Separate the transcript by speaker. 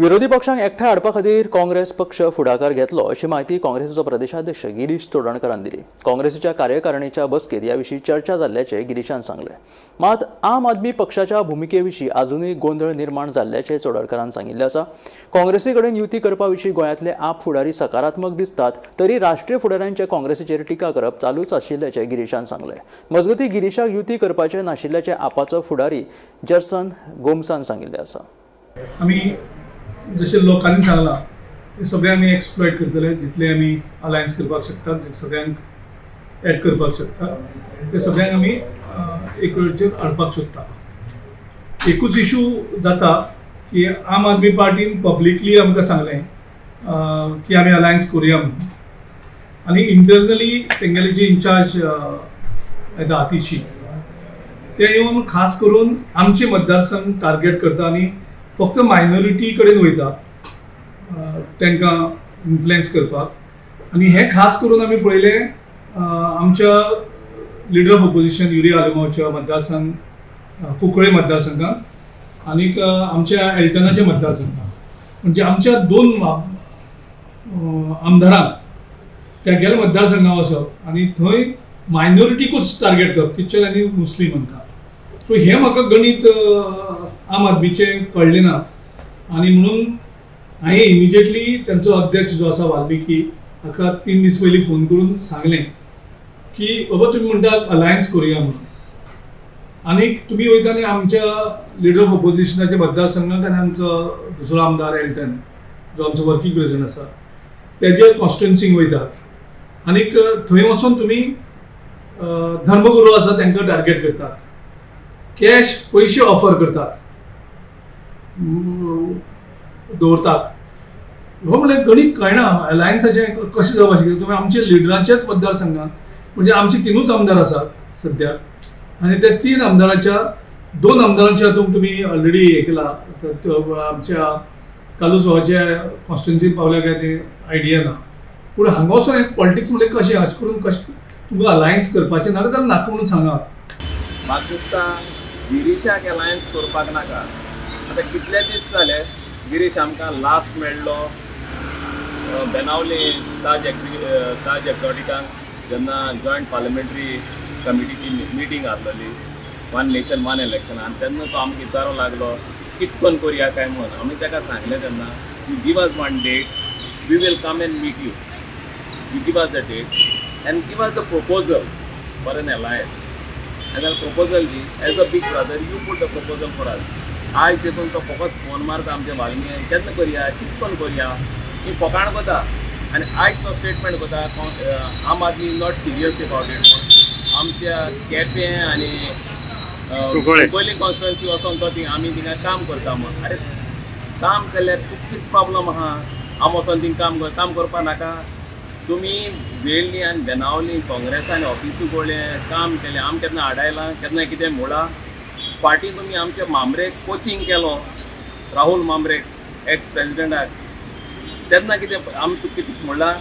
Speaker 1: विरोधी पक्षांक एकठांय हाडपा खातीर काँग्रेस पक्ष फुडाकार घेतलो अशी माहिती काँग्रेसीचो प्रदेशाध्यक्ष गिरीश चोडणकरान दिली। काँग्रेसीच्या कार्यकारिणीच्या बसकेत ह्या विशीं चर्चा जाल्ल्याचे गिरीशान सांगले। मात आम आदमी पक्षाच्या भुमिके विशीं अजूनय गोंधळ निर्माण जाल्ल्याचे चोडणकरान सांगिल्ले आसा। काँग्रेसी कडेन युती करपा विशीं गोंयांतले आप फुडारी सकारात्मक दिसतात, तरी राष्ट्रीय फुडाऱ्यांचे काँग्रेसीचेर टिका करप चालूच आशिल्ल्याचे गिरीशान सांगले। मजगतीं गिरीशाक युती करपाचे नाशिल्ल्याचे आपाचो फुडारी जर्सन गोमसान सांगिल्ले आसा।
Speaker 2: जसे लोकांनी सांगला ते सगळे आमी एक्सप्लॉइट करतले, जितले आमी अलायन्स करपाक शकतात, सगळ्यांक ॲड करपाक शकतात ते सगळ्यांक आमी एक वेळचेर हाडपाक सोदता। एकूच इशू जाता की आम आदमी पार्टीन पब्लिकली आमकां सांगलें की आमी अलायन्स करुया म्हणून, आनी इंटरनली तेंगेले जे इन्चार्ज येता आतिशी ते येवन खास करून आमचे मतदारसंघ टार्गेट करता आनी फक्त मायनॉरिटी कडेन वयता तांकां इन्फ्लुएन्स करपाक। आनी हे खास करून आमी पळयलें आमच्या लिडर ऑफ ऑपोजिशन युरी आलमावच्या मतदारसंघ कुंकळे मतदारसंघात आनीक आमच्या एल्टनाच्या मतदारसंघात, म्हणजे आमच्या दोन आमदारांक त्या मतदारसंघात वचप आनी थंय मायनॉरिटीकूच टार्गेट करप, क्रिश्चन आनी मुस्लीम हांकां। सो हे म्हाका गणित आम आदमीचे कळलें ना, आनी म्हणून हांवें इमिजिएटली त्यांचो अध्यक्ष जो आसा वाल्मिकी हाका 3 दीस पयलीं फोन करून सांगलें की बाबा तुमी म्हणटात अलायन्स करुया म्हणून, आनीक तुमी वयता आनी आमच्या लिडर ऑफ ऑपोजिशनाच्या मतदारसंघात आनी आमचो दुसरो आमदार एल्टन जो आमचो वर्किंग प्रेसिडेंट आसा तेजे कॉन्स्टिट्युएन्सीक वयतात आनीक थंय वचून तुमी धर्मगुरू आसा तांकां टार्गेट करतात, कॅश पयशे ऑफर करतात दवरतात। हो म्हणल्यार गणित कळना अलायन्साचें कशें जावपाक शकता। तुमी आमच्या लिडराच्याच मतदारसंघात म्हणजे आमचे 3च आमदार आसात सद्याक, आनी त्या 3 आमदाराच्या 2 आमदारांच्या हातूंत तुमी ऑलरेडी हे केला, आमच्या कालूस भावाच्या कॉन्स्टिट्युएन्सीक पावल्या काय ते आयडिया ना, पूण हांगा वचून पॉलिटिक्स म्हणजे कशें अशें करून कशें तुमकां अलायन्स करपाचें ना जाल्यार नाका म्हणून सांगा।
Speaker 3: म्हाका दिसता गिरीशाक अलायन्स करपाक नाका। आतां कितले दीस जाले गिरीश आमकां लास्ट मेळ्ळो बेनावली ताज एक्झॉटिकान जेन्ना जॉयंट पार्लिमेंटरी कमिटीची मिटींग आसलेली वन नेशन वन इलेक्शन, आनी तेन्ना तो आमकां विचारूंक लागलो कितकोन करया काय म्हणून। आमी ताका सांगलें तेन्ना you give us one date, we will come and meet you, you give us the date and give us the proposal for an alliance. And the proposal is, as a big brother, you put the proposal for us. आज तितून तो फकत phone मारता आमच्या वाल्मी केन्ना करया कितकोन करया ही फकाण कोता, आनी आयज तो स्टेटमेंट कोता आम आदमी नॉट सिरियस अबाउट इट म्हणून। आमच्या केपें आनी कुंकळी कॉन्स्टिट्युएन्सी वचोन तो आमी थिंगा काम करता म्हणून। अरे काम केल्यार कितें प्रॉब्लम आहा, हांव वचोन थिंगा काम करपा नाका। तुमी वेळ्ळी आनी बेनावली काँग्रेसान ऑफिसू पळयलें काम केलें, आम केन्ना आडायलां केन्ना कितें म्हणलां। फाटीं तुमी आमच्या मामरेक कोचिंग केलो, राहुल मामरेक एक्स प्रेसिडेंटाक, तेन्ना कितें आमी कितें म्हणलां